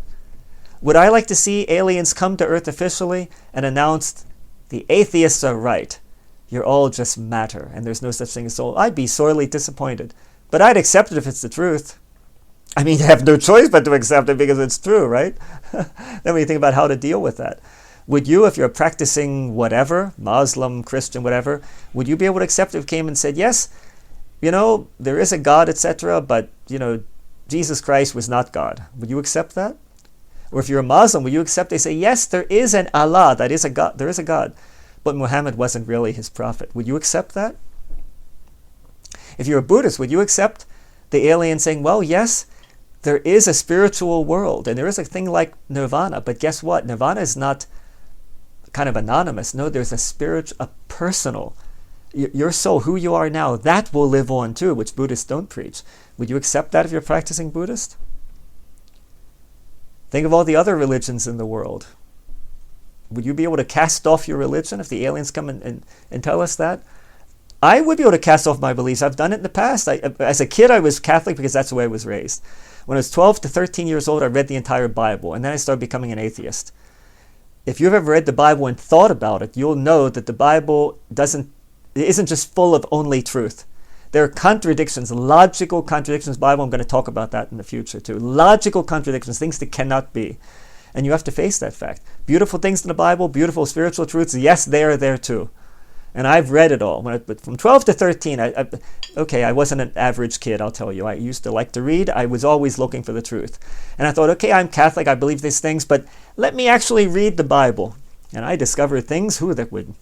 Would I like to see aliens come to Earth officially and announce the atheists are right? You're all just matter, and there's no such thing as soul. I'd be sorely disappointed. But I'd accept it if it's the truth. I mean, you have no choice but to accept it because it's true, right? Then when you think about how to deal with that. Would you, if you're practicing whatever, Muslim, Christian, whatever, would you be able to accept if it came and said, yes, there is a God, etc., but, Jesus Christ was not God? Would you accept that? Or if you're a Muslim, would you accept they say, yes, there is an Allah, that is a God, there is a God, but Muhammad wasn't really his prophet? Would you accept that? If you're a Buddhist, would you accept the alien saying, well, yes, there is a spiritual world, and there is a thing like nirvana, but guess what? Nirvana is not kind of anonymous. No, there's a personal, your soul, who you are now, that will live on too, which Buddhists don't preach. Would you accept that if you're practicing Buddhist? Think of all the other religions in the world. Would you be able to cast off your religion if the aliens come and tell us that? I would be able to cast off my beliefs. I've done it in the past. As a kid, I was Catholic because that's the way I was raised. When I was 12 to 13 years old, I read the entire Bible, and then I started becoming an atheist. If you've ever read the Bible and thought about it, you'll know that the Bible isn't just full of only truth. There are contradictions, logical contradictions. Bible, I'm going to talk about that in the future too. Logical contradictions, things that cannot be. And you have to face that fact. Beautiful things in the Bible, beautiful spiritual truths, yes, they are there too. And I've read it all. But from 12 to 13, I wasn't an average kid, I'll tell you. I used to like to read. I was always looking for the truth. And I thought, okay, I'm Catholic, I believe these things, but let me actually read the Bible. And I discovered things, that would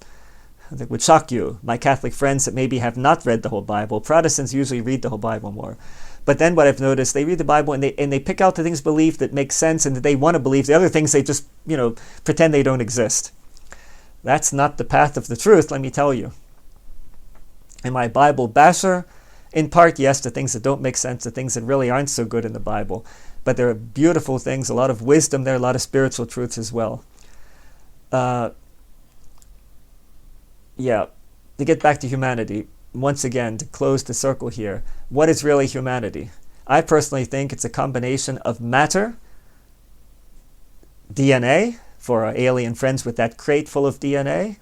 that would shock you, my Catholic friends that maybe have not read the whole Bible. Protestants usually read the whole Bible more. But then what I've noticed, they read the Bible and they pick out the things believe that make sense and that they want to believe. The other things they just, pretend they don't exist. That's not the path of the truth, let me tell you. Am I a Bible basher? In part, yes, the things that don't make sense, the things that really aren't so good in the Bible. But there are beautiful things, a lot of wisdom there, a lot of spiritual truths as well. To get back to humanity, once again, to close the circle here, what is really humanity? I personally think it's a combination of matter, DNA, for our alien friends with that crate full of DNA,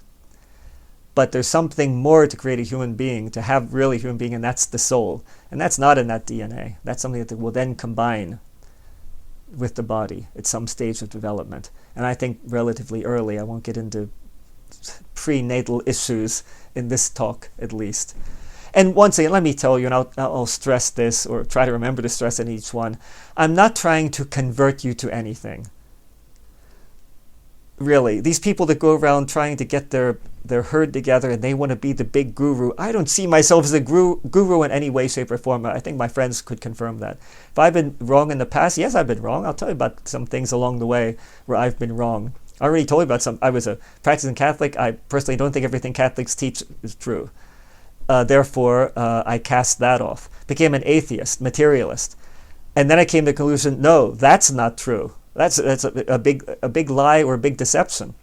but there's something more to create a human being, to have really a human being, and that's the soul. And that's not in that DNA. That's something that will then combine with the body at some stage of development. And I think relatively early. I won't get into prenatal issues in this talk, at least. And once again, let me tell you, and I'll stress this, or try to remember to stress in each one, I'm not trying to convert you to anything. Really, these people that go around trying to get their herd together and they want to be the big guru, I don't see myself as a guru in any way, shape, or form. I think my friends could confirm that. If I've been wrong in the past, yes, I've been wrong. I'll tell you about some things along the way where I've been wrong. I already told you about some. I was a practicing Catholic. I personally don't think everything Catholics teach is true. Therefore, I cast that off. Became an atheist, materialist. And then I came to the conclusion, no, that's not true. That's a big lie or a big deception.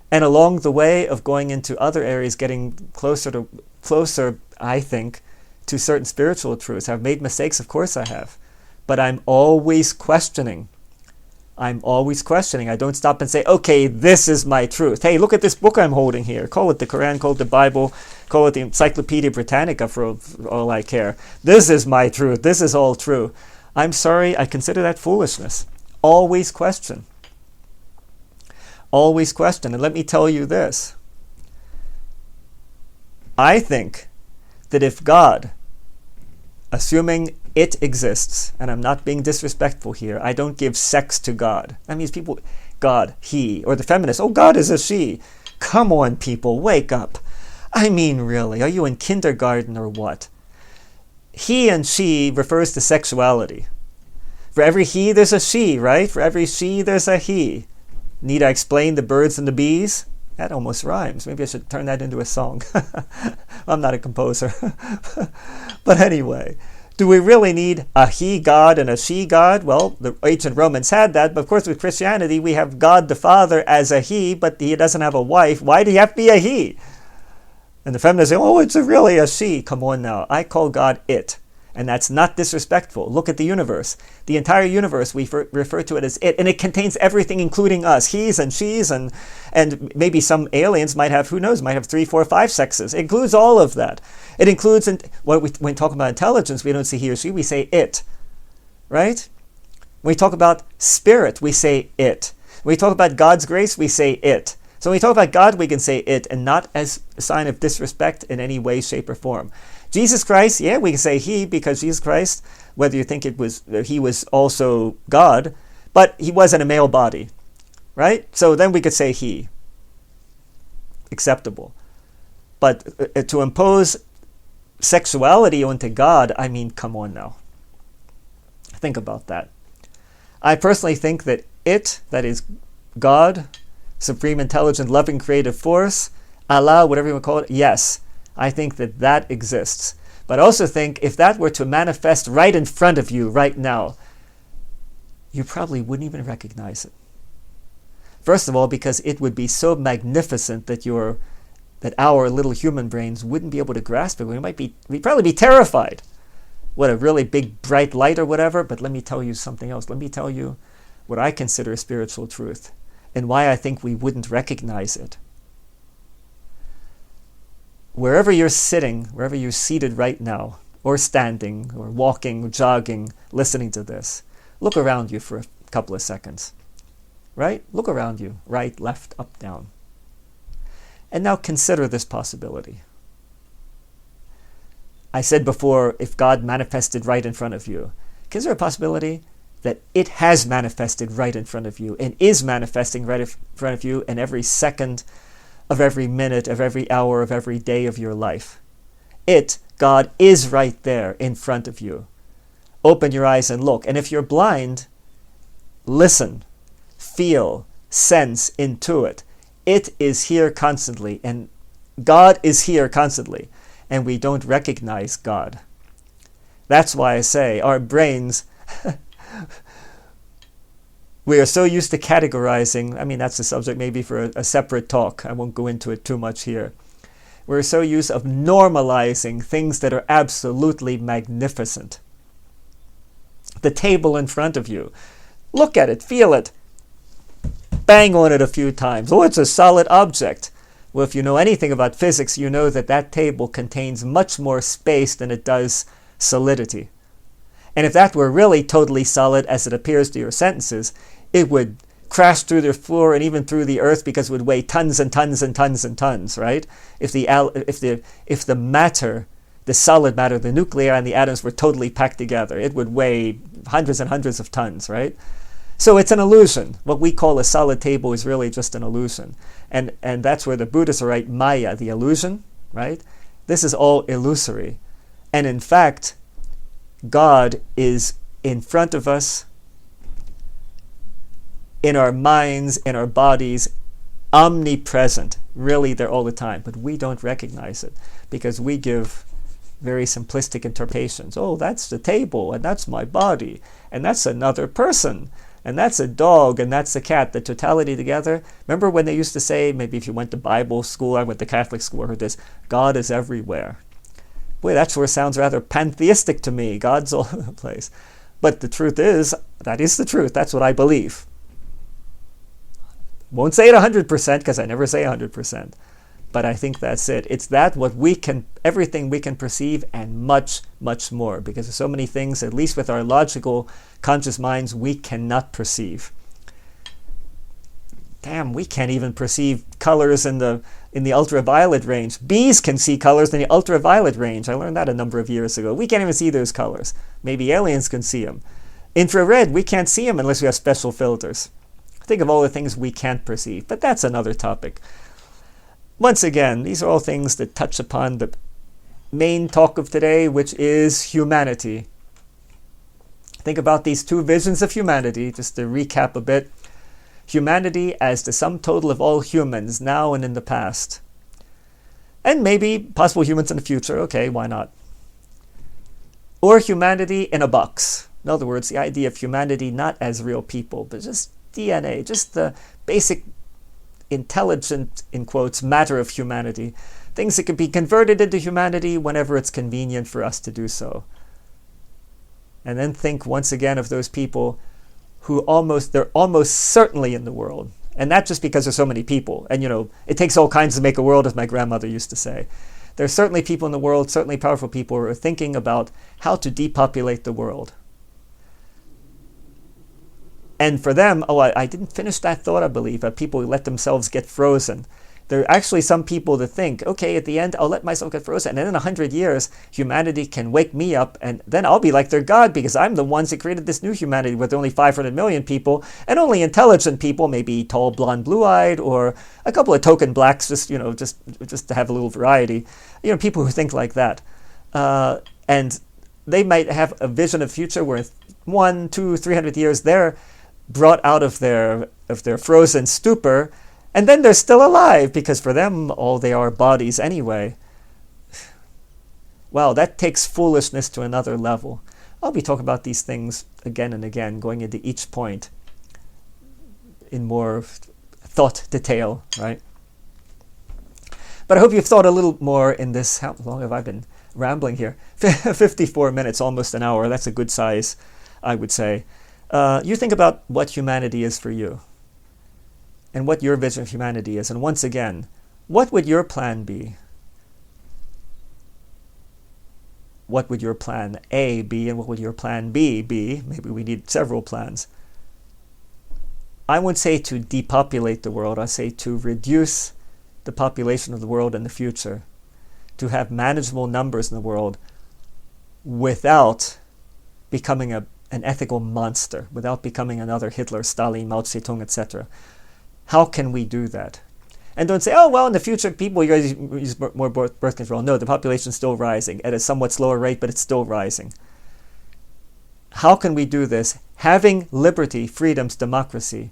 And along the way of going into other areas, getting closer, I think, to certain spiritual truths. I've made mistakes, of course I have. But I'm always questioning. I don't stop and say, okay, this is my truth. Hey, look at this book I'm holding here. Call it the Quran, call it the Bible, call it the Encyclopedia Britannica for all I care. This is my truth. This is all true. I'm sorry, I consider that foolishness. Always question. Always question. And let me tell you this. I think that if God, assuming it exists, and I'm not being disrespectful here, I don't give sex to God. That means people, God, he, or the feminist, oh, God is a she. Come on, people, wake up. I mean, really, are you in kindergarten or what? He and she refers to sexuality. For every he, there's a she, right? For every she, there's a he. Need I explain the birds and the bees? That almost rhymes. Maybe I should turn that into a song. I'm not a composer. But anyway, do we really need a he God and a she God? Well, the ancient Romans had that, but of course with Christianity, we have God the Father as a he, but he doesn't have a wife. Why do you have to be a he? And the feminists say, oh, it's really a she. Come on now. I call God it. And that's not disrespectful. Look at the universe. The entire universe, we refer to it as it. And it contains everything, including us. He's and she's and maybe some aliens might have, who knows, might have 3, 4, 5 sexes. It includes all of that. It includes, when we talk about intelligence, we don't say he or she, we say it. Right? When we talk about spirit, we say it. When we talk about God's grace, we say it. So when we talk about God, we can say it, and not as a sign of disrespect in any way, shape, or form. Jesus Christ, yeah, we can say he, because Jesus Christ, whether you think he was also God, but he was in a male body, right? So then we could say he. Acceptable. But to impose sexuality onto God, I mean, come on now. Think about that. I personally think that it, that is God, supreme, intelligent, loving, creative force, Allah, whatever you want to call it, yes, I think that exists. But I also think if that were to manifest right in front of you right now, you probably wouldn't even recognize it. First of all, because it would be so magnificent that our little human brains wouldn't be able to grasp it. We'd probably be terrified. What a really big bright light or whatever. But let me tell you something else. Let me tell you what I consider spiritual truth and why I think we wouldn't recognize it. Wherever you're sitting, wherever you're seated right now, or standing, or walking, or jogging, listening to this, look around you for a couple of seconds. Right? Look around you. Right, left, up, down. And now consider this possibility. I said before, if God manifested right in front of you, is there a possibility that it has manifested right in front of you and is manifesting right in front of you in every second of every minute, of every hour, of every day of your life. God, is right there in front of you. Open your eyes and look. And if you're blind, listen, feel, sense, intuit. It is here constantly, and God is here constantly, and we don't recognize God. That's why I say our brains, we are so used to categorizing. I mean, that's a subject maybe for a separate talk. I won't go into it too much here. We're so used of normalizing things that are absolutely magnificent. The table in front of you. Look at it, feel it. Bang on it a few times. Oh, it's a solid object. Well, if you know anything about physics, you know that that table contains much more space than it does solidity. And if that were really totally solid as it appears to your sentences, it would crash through the floor and even through the earth because it would weigh tons and tons and tons and tons, right? If the matter, the solid matter, the nuclei and the atoms were totally packed together, it would weigh hundreds and hundreds of tons, right? So it's an illusion. What we call a solid table is really just an illusion. And that's where the Buddhists are right, Maya, the illusion, right? This is all illusory. And in fact, God is in front of us, in our minds, in our bodies, omnipresent, really there all the time, but we don't recognize it because we give very simplistic interpretations. Oh, that's the table, and that's my body, and that's another person, and that's a dog, and that's a cat, the totality together. Remember when they used to say, maybe if you went to Bible school, I went to Catholic school, I heard this, God is everywhere. Boy, that sure sounds rather pantheistic to me. God's all over the place. But the truth is, that is the truth. That's what I believe. Won't say it 100% because I never say 100%. But I think that's it. It's that what we can, everything we can perceive and much, much more. Because there's so many things, at least with our logical, conscious minds, we cannot perceive. Damn, we can't even perceive colors in the ultraviolet range. Bees can see colors in the ultraviolet range. I learned that a number of years ago. We can't even see those colors. Maybe aliens can see them. Infrared, we can't see them unless we have special filters. Think of all the things we can't perceive, but that's another topic. Once again, these are all things that touch upon the main talk of today, which is humanity. Think about these two visions of humanity, just to recap a bit. Humanity as the sum total of all humans, now and in the past. And maybe possible humans in the future, okay, why not? Or humanity in a box. In other words, the idea of humanity not as real people, but just DNA, just the basic intelligent, in quotes, matter of humanity. Things that can be converted into humanity whenever it's convenient for us to do so. And then think once again of those people who they're almost certainly in the world. And not just because there's so many people. And it takes all kinds to make a world, as my grandmother used to say. There's certainly people in the world, certainly powerful people who are thinking about how to depopulate the world. And for them, I didn't finish that thought, I believe, people who let themselves get frozen. There are actually some people that think, okay, at the end, I'll let myself get frozen. And then in 100 years, humanity can wake me up, and then I'll be like their God because I'm the ones that created this new humanity with only 500 million people and only intelligent people, maybe tall, blonde, blue-eyed, or a couple of token blacks, just to have a little variety. People who think like that. And they might have a vision of future where 100, 200, 300 years they're brought out of their frozen stupor, and then they're still alive because for them all they are bodies anyway. Wow, that takes foolishness to another level. I'll be talking about these things again and again, going into each point in more thought detail, right? But I hope you've thought a little more in this. How long have I been rambling here? 54 minutes, almost an hour. That's a good size, I would say. You think about what humanity is for you and what your vision of humanity is. And once again, what would your plan be? What would your plan A be, and what would your plan B be? Maybe we need several plans. I wouldn't say to depopulate the world. I say to reduce the population of the world in the future, to have manageable numbers in the world without becoming an ethical monster, without becoming another Hitler, Stalin, Mao Zedong, etc. How can we do that? And don't say, oh, well, in the future, people, you guys use more birth control. No, the population's still rising at a somewhat slower rate, but it's still rising. How can we do this? Having liberty, freedoms, democracy,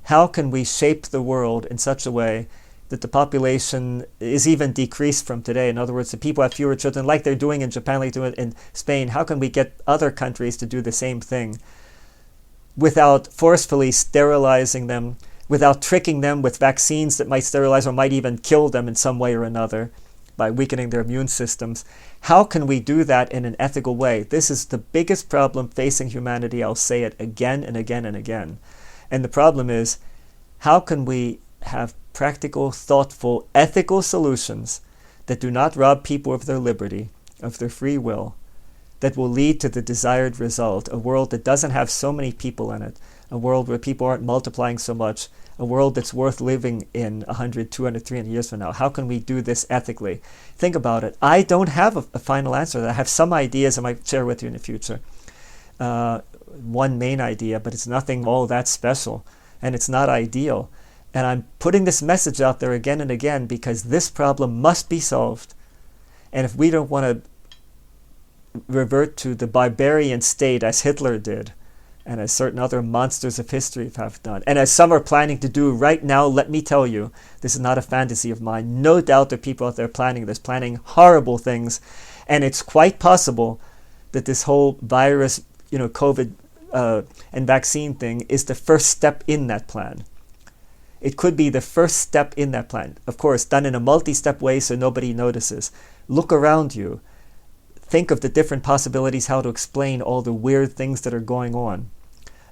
how can we shape the world in such a way that the population is even decreased from today? In other words, the people have fewer children, like they're doing in Japan, like they're doing in Spain. How can we get other countries to do the same thing without forcefully sterilizing them, without tricking them with vaccines that might sterilize or might even kill them in some way or another by weakening their immune systems? How can we do that in an ethical way? This is the biggest problem facing humanity. I'll say it again and again and again. And the problem is, how can we have practical, thoughtful, ethical solutions that do not rob people of their liberty, of their free will, that will lead to the desired result, a world that doesn't have so many people in it, a world where people aren't multiplying so much, a world that's worth living in 100, 200, 300 years from now? How can we do this ethically? Think about it. I don't have a final answer. I have some ideas I might share with you in the future. One main idea, but it's nothing all that special, and it's not ideal. And I'm putting this message out there again and again because this problem must be solved. And if we don't want to revert to the barbarian state as Hitler did, and as certain other monsters of history have done, and as some are planning to do right now, let me tell you, this is not a fantasy of mine. No doubt there are people out there planning this, planning horrible things, and it's quite possible that this whole virus, COVID and vaccine thing is the first step in that plan. It could be the first step in that plan. Of course, done in a multi-step way so nobody notices. Look around you. Think of the different possibilities how to explain all the weird things that are going on.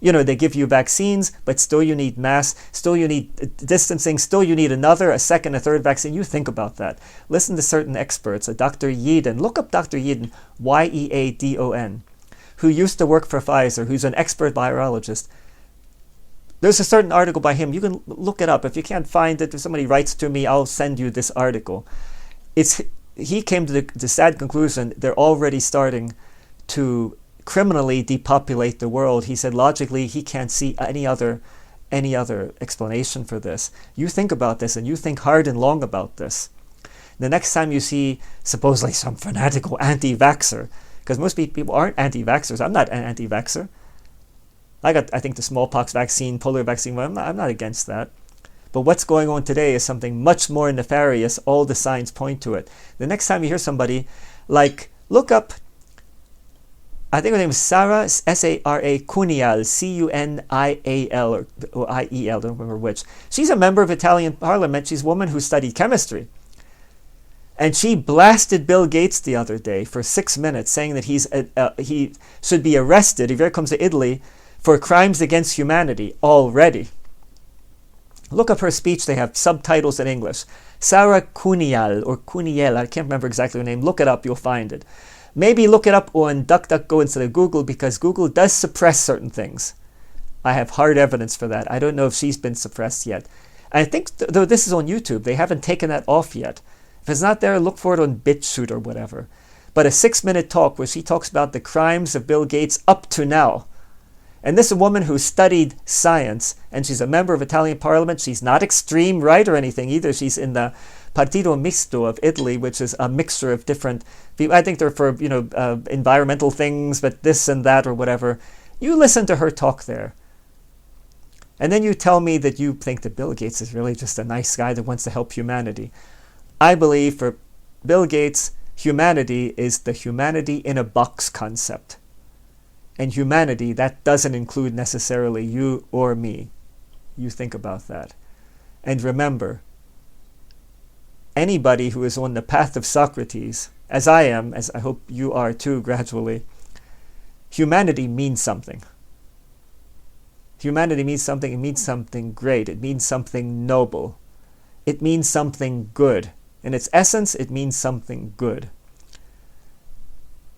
They give you vaccines, but still you need masks, still you need distancing, still you need a second, a third vaccine. You think about that. Listen to certain experts, Dr. Yeadon. Look up Dr. Yeadon, Yeadon, who used to work for Pfizer, who's an expert virologist. There's a certain article by him. You can look it up. If you can't find it, if somebody writes to me, I'll send you this article. He came to the sad conclusion they're already starting to criminally depopulate the world. He said logically he can't see any other explanation for this. You think about this and you think hard and long about this. The next time you see supposedly some fanatical anti-vaxxer, because most people aren't anti-vaxxers. I'm not an anti-vaxxer. I think the smallpox vaccine, polio vaccine, I'm not against that. But what's going on today is something much more nefarious. All the signs point to it. The next time you hear somebody, look up, I think her name is Sarah, S-A-R-A, Cunial, C-U-N-I-A-L, or I-E-L, I don't remember which. She's a member of Italian parliament. She's a woman who studied chemistry. And she blasted Bill Gates the other day for 6 minutes, saying that he should be arrested if he ever comes to Italy for crimes against humanity already. Look up her speech. They have subtitles in English. Sarah Cunial, or Cuniel, I can't remember exactly her name. Look it up, you'll find it. Maybe look it up on DuckDuckGo instead of Google, because Google does suppress certain things. I have hard evidence for that. I don't know if she's been suppressed yet. I think, though this is on YouTube, they haven't taken that off yet. If it's not there, look for it on BitChute or whatever. But a 6-minute talk where she talks about the crimes of Bill Gates up to now. And this is a woman who studied science, and she's a member of Italian parliament. She's not extreme right or anything either. She's in the Partito Misto of Italy, which is a mixture of different people. I think they're for, environmental things, but this and that or whatever. You listen to her talk there. And then you tell me that you think that Bill Gates is really just a nice guy that wants to help humanity. I believe for Bill Gates, humanity is the humanity in a box concept. And humanity, that doesn't include necessarily you or me. You think about that. And remember, anybody who is on the path of Socrates, as I am, as I hope you are too gradually, humanity means something. Humanity means something. It means something great. It means something noble. It means something good. In its essence, it means something good.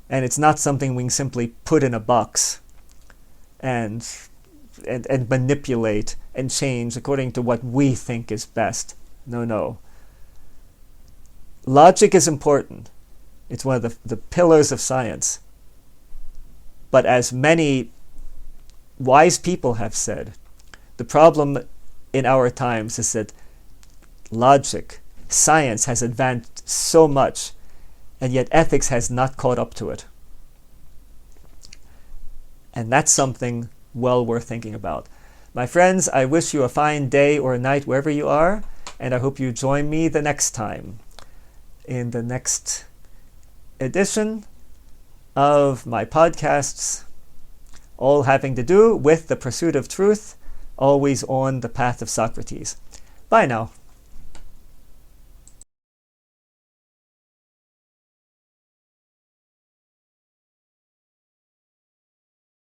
And it's not something we can simply put in a box and manipulate and change according to what we think is best. No. Logic is important. It's one of the pillars of science. But as many wise people have said, the problem in our times is that logic, science has advanced so much, and yet ethics has not caught up to it. And that's something well worth thinking about. My friends, I wish you a fine day or night wherever you are, and I hope you join me the next time in the next edition of my podcasts, all having to do with the pursuit of truth, always on the path of Socrates. Bye now.